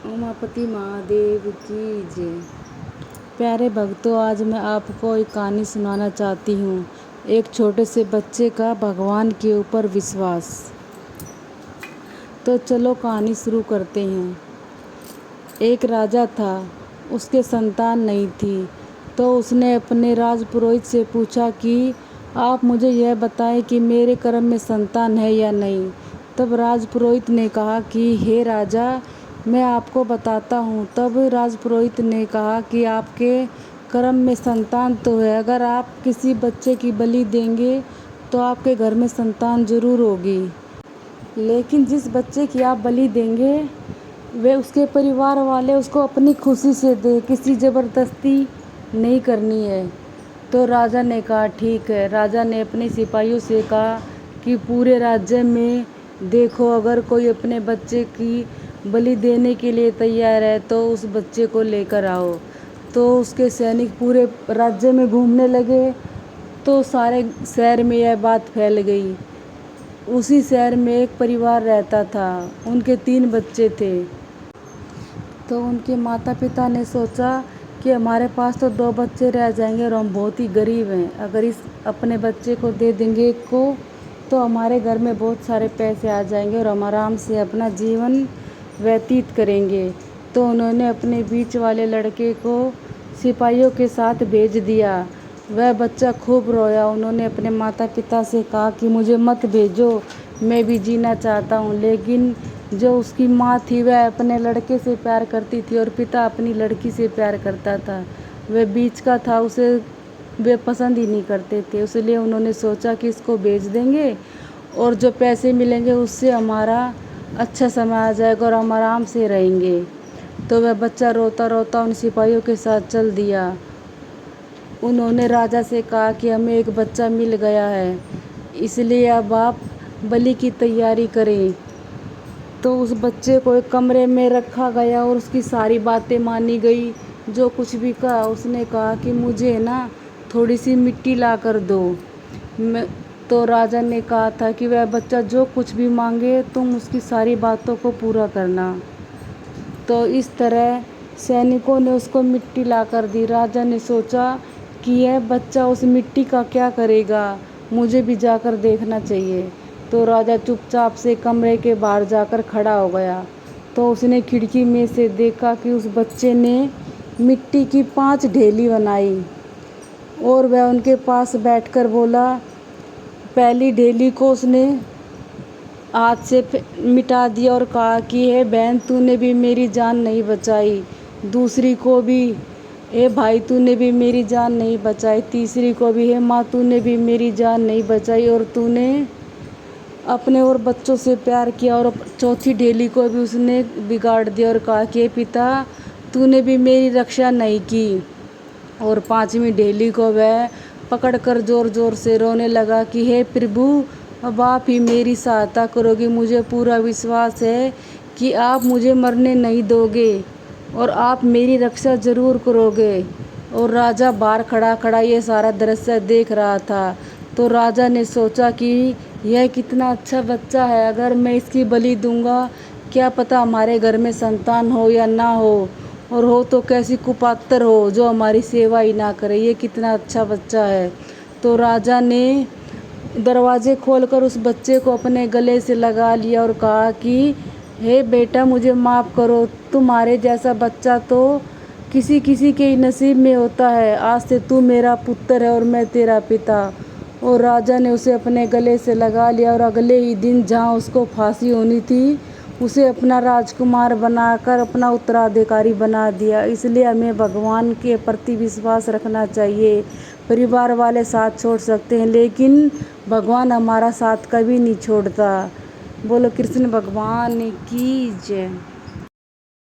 उमापति महादेव की जय। प्यारे भक्तों, आज मैं आपको एक कहानी सुनाना चाहती हूँ। एक छोटे से बच्चे का भगवान के ऊपर विश्वास। तो चलो कहानी शुरू करते हैं। एक राजा था, उसके संतान नहीं थी। तो उसने अपने राजपुरोहित से पूछा कि आप मुझे यह बताएं कि मेरे कर्म में संतान है या नहीं। तब राजपुरोहित ने कहा कि हे राजा, मैं आपको बताता हूँ। तब राजपुरोहित ने कहा कि आपके कर्म में संतान तो है। अगर आप किसी बच्चे की बलि देंगे तो आपके घर में संतान जरूर होगी। लेकिन जिस बच्चे की आप बलि देंगे वे उसके परिवार वाले उसको अपनी खुशी से दे, किसी ज़बरदस्ती नहीं करनी है। तो राजा ने कहा ठीक है। राजा ने अपने सिपाहियों से कहा कि पूरे राज्य में देखो, अगर कोई अपने बच्चे की बलि देने के लिए तैयार है तो उस बच्चे को लेकर आओ। तो उसके सैनिक पूरे राज्य में घूमने लगे। तो सारे शहर में यह बात फैल गई। उसी शहर में एक परिवार रहता था, उनके 3 बच्चे थे। तो उनके माता पिता ने सोचा कि हमारे पास तो 2 बच्चे रह जाएंगे और हम बहुत ही गरीब हैं। अगर इस अपने बच्चे को दे देंगे एक को तो हमारे घर में बहुत सारे पैसे आ जाएंगे और हम आराम से अपना जीवन व्यतीत करेंगे। तो उन्होंने अपने बीच वाले लड़के को सिपाहियों के साथ भेज दिया। वह बच्चा खूब रोया। उन्होंने अपने माता पिता से कहा कि मुझे मत भेजो, मैं भी जीना चाहता हूँ। लेकिन जो उसकी माँ थी वह अपने लड़के से प्यार करती थी और पिता अपनी लड़की से प्यार करता था। वह बीच का था, उसे वे पसंद ही नहीं करते थे। इसलिए उन्होंने सोचा कि इसको भेज देंगे और जो पैसे मिलेंगे उससे हमारा अच्छा समय आ जाएगा और हम आराम से रहेंगे। तो वह बच्चा रोता रोता उन सिपाहियों के साथ चल दिया। उन्होंने राजा से कहा कि हमें एक बच्चा मिल गया है, इसलिए अब आप बलि की तैयारी करें। तो उस बच्चे को एक कमरे में रखा गया और उसकी सारी बातें मानी गई। जो कुछ भी कहा उसने कहा कि मुझे ना थोड़ी सी मिट्टी ला कर दो। तो राजा ने कहा था कि वह बच्चा जो कुछ भी मांगे तुम उसकी सारी बातों को पूरा करना। तो इस तरह सैनिकों ने उसको मिट्टी ला कर दी। राजा ने सोचा कि यह बच्चा उस मिट्टी का क्या करेगा, मुझे भी जाकर देखना चाहिए। तो राजा चुपचाप से कमरे के बाहर जाकर खड़ा हो गया। तो उसने खिड़की में से देखा कि उस बच्चे ने मिट्टी की 5 ढेली बनाई और वह उनके पास बैठकर बोला। पहली ढेली को उसने हाथ से मिटा दिया और कहा कि हे बहन, तूने भी मेरी जान नहीं बचाई। दूसरी को भी, हे भाई, तूने भी मेरी जान नहीं बचाई। तीसरी को भी, हे माँ, तूने भी मेरी जान नहीं बचाई और तूने अपने और बच्चों से प्यार किया। और चौथी ढेली को भी उसने बिगाड़ दिया और कहा कि पिता, तूने भी मेरी रक्षा नहीं की। और 5वीं ढेली को वह पकड़कर जोर जोर से रोने लगा कि हे प्रभु, अब आप ही मेरी सहायता करोगे। मुझे पूरा विश्वास है कि आप मुझे मरने नहीं दोगे और आप मेरी रक्षा ज़रूर करोगे। और राजा बाहर खड़ा खड़ा ये सारा दृश्य देख रहा था। तो राजा ने सोचा कि यह कितना अच्छा बच्चा है, अगर मैं इसकी बलि दूंगा क्या पता हमारे घर में संतान हो या ना हो, और हो तो कैसी कुपात्र हो जो हमारी सेवा ही ना करे। ये कितना अच्छा बच्चा है। तो राजा ने दरवाजे खोलकर उस बच्चे को अपने गले से लगा लिया और कहा कि हे बेटा, मुझे माफ़ करो। तुम्हारे जैसा बच्चा तो किसी किसी के ही नसीब में होता है। आज से तू मेरा पुत्र है और मैं तेरा पिता। और राजा ने उसे अपने गले से लगा लिया और अगले ही दिन जहाँ उसको फांसी होनी थी उसे अपना राजकुमार बनाकर अपना उत्तराधिकारी बना दिया। इसलिए हमें भगवान के प्रति विश्वास रखना चाहिए। परिवार वाले साथ छोड़ सकते हैं लेकिन भगवान हमारा साथ कभी नहीं छोड़ता। बोलो कृष्ण भगवान की जय।